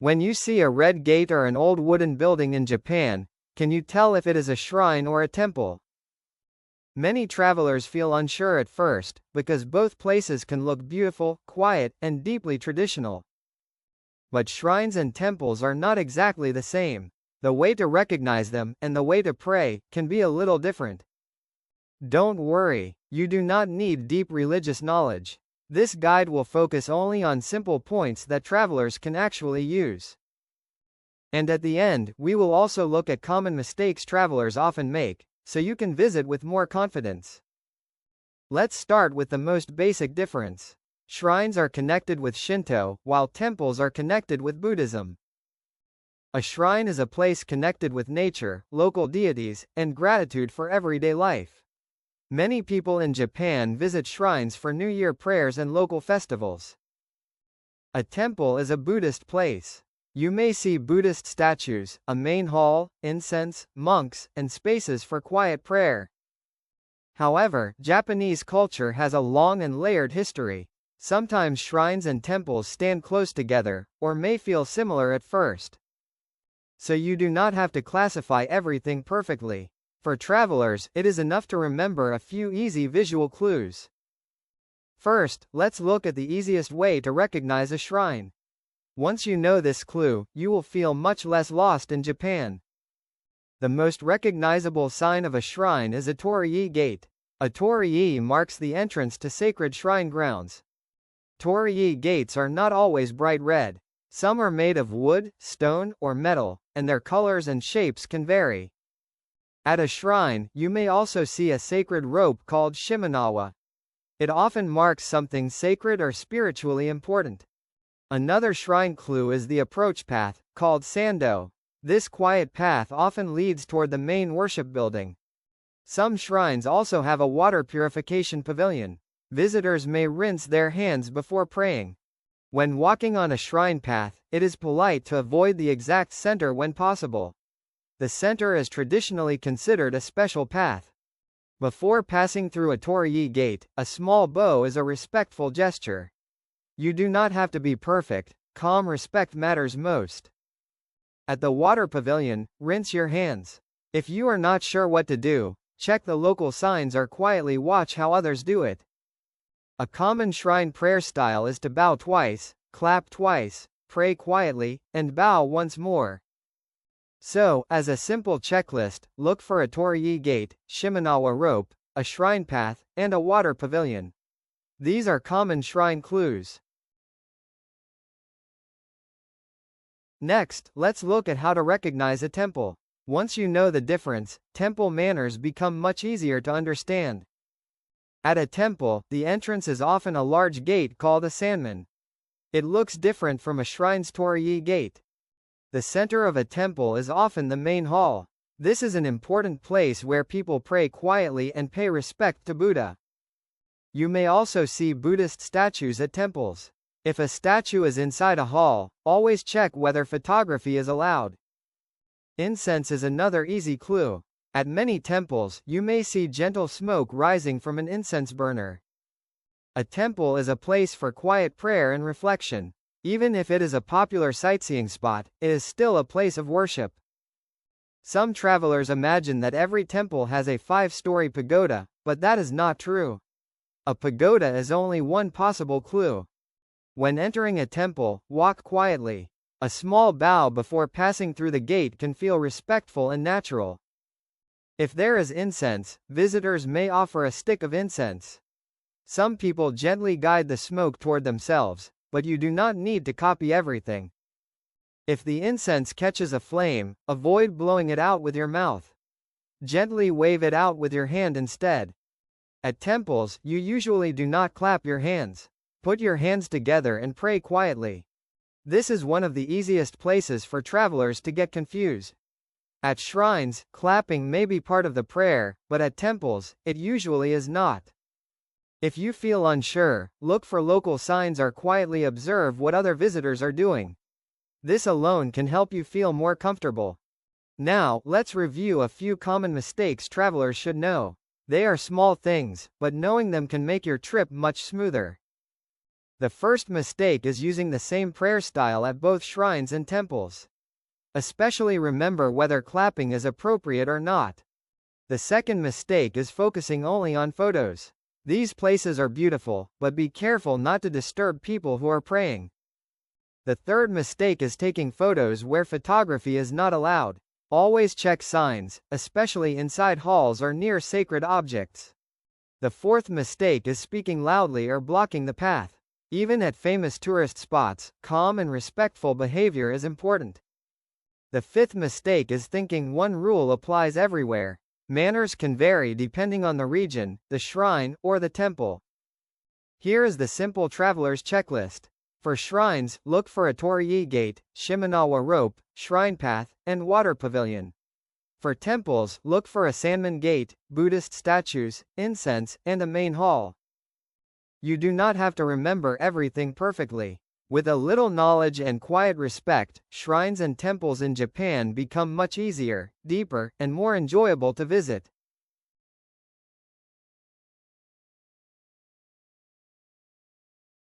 When you see a red gate or an old wooden building in Japan, can you tell if it is a shrine or a temple? Many travelers feel unsure at first, because both places can look beautiful, quiet, and deeply traditional. But shrines and temples are not exactly the same. The way to recognize them, and the way to pray, can be a little different. Don't worry, you do not need deep religious knowledge. This guide will focus only on simple points that travelers can actually use. And at the end, we will also look at common mistakes travelers often make, so you can visit with more confidence. Let's start with the most basic difference. Shrines are connected with Shinto, while temples are connected with Buddhism. A shrine is a place connected with nature, local deities, and gratitude for everyday life. Many people in Japan visit shrines for New Year prayers and local festivals. A temple is a Buddhist place. You may see Buddhist statues, a main hall, incense, monks, and spaces for quiet prayer. However, Japanese culture has a long and layered history. Sometimes shrines and temples stand close together, or may feel similar at first. So you do not have to classify everything perfectly. For travelers, it is enough to remember a few easy visual clues. First, let's look at the easiest way to recognize a shrine. Once you know this clue, you will feel much less lost in Japan. The most recognizable sign of a shrine is a torii gate. A torii marks the entrance to sacred shrine grounds. Torii gates are not always bright red. Some are made of wood, stone, or metal, and their colors and shapes can vary. At a shrine, you may also see a sacred rope called shimenawa. It often marks something sacred or spiritually important. Another shrine clue is the approach path, called sando. This quiet path often leads toward the main worship building. Some shrines also have a water purification pavilion. Visitors may rinse their hands before praying. When walking on a shrine path, it is polite to avoid the exact center when possible. The center is traditionally considered a special path. Before passing through a torii gate, a small bow is a respectful gesture. You do not have to be perfect, calm respect matters most. At the water pavilion, rinse your hands. If you are not sure what to do, check the local signs or quietly watch how others do it. A common shrine prayer style is to bow twice, clap twice, pray quietly, and bow once more. So, as a simple checklist, look for a torii gate, shimenawa rope, a shrine path, and a water pavilion. These are common shrine clues. Next, let's look at how to recognize a temple. Once you know the difference, temple manners become much easier to understand. At a temple, the entrance is often a large gate called a sanman. It looks different from a shrine's torii gate. The center of a temple is often the main hall. This is an important place where people pray quietly and pay respect to Buddha. You may also see Buddhist statues at temples. If a statue is inside a hall, always check whether photography is allowed. Incense is another easy clue. At many temples, you may see gentle smoke rising from an incense burner. A temple is a place for quiet prayer and reflection. Even if it is a popular sightseeing spot, it is still a place of worship. Some travelers imagine that every temple has a 5-story pagoda, but that is not true. A pagoda is only one possible clue. When entering a temple, walk quietly. A small bow before passing through the gate can feel respectful and natural. If there is incense, visitors may offer a stick of incense. Some people gently guide the smoke toward themselves, but you do not need to copy everything. If the incense catches a flame, avoid blowing it out with your mouth. Gently wave it out with your hand instead. At temples, you usually do not clap your hands. Put your hands together and pray quietly. This is one of the easiest places for travelers to get confused. At shrines, clapping may be part of the prayer, but at temples, it usually is not. If you feel unsure, look for local signs or quietly observe what other visitors are doing. This alone can help you feel more comfortable. Now, let's review a few common mistakes travelers should know. They are small things, but knowing them can make your trip much smoother. The first mistake is using the same prayer style at both shrines and temples. Especially remember whether clapping is appropriate or not. The second mistake is focusing only on photos. These places are beautiful, but be careful not to disturb people who are praying. The third mistake is taking photos where photography is not allowed. Always check signs, especially inside halls or near sacred objects. The fourth mistake is speaking loudly or blocking the path. Even at famous tourist spots, calm and respectful behavior is important. The fifth mistake is thinking one rule applies everywhere. Manners can vary depending on the region, the shrine, or the temple. Here is the simple traveler's checklist. For shrines, look for a torii gate, shimenawa rope, shrine path, and water pavilion. For temples, look for a sanman gate, Buddhist statues, incense, and a main hall. You do not have to remember everything perfectly. With a little knowledge and quiet respect, shrines and temples in Japan become much easier, deeper, and more enjoyable to visit.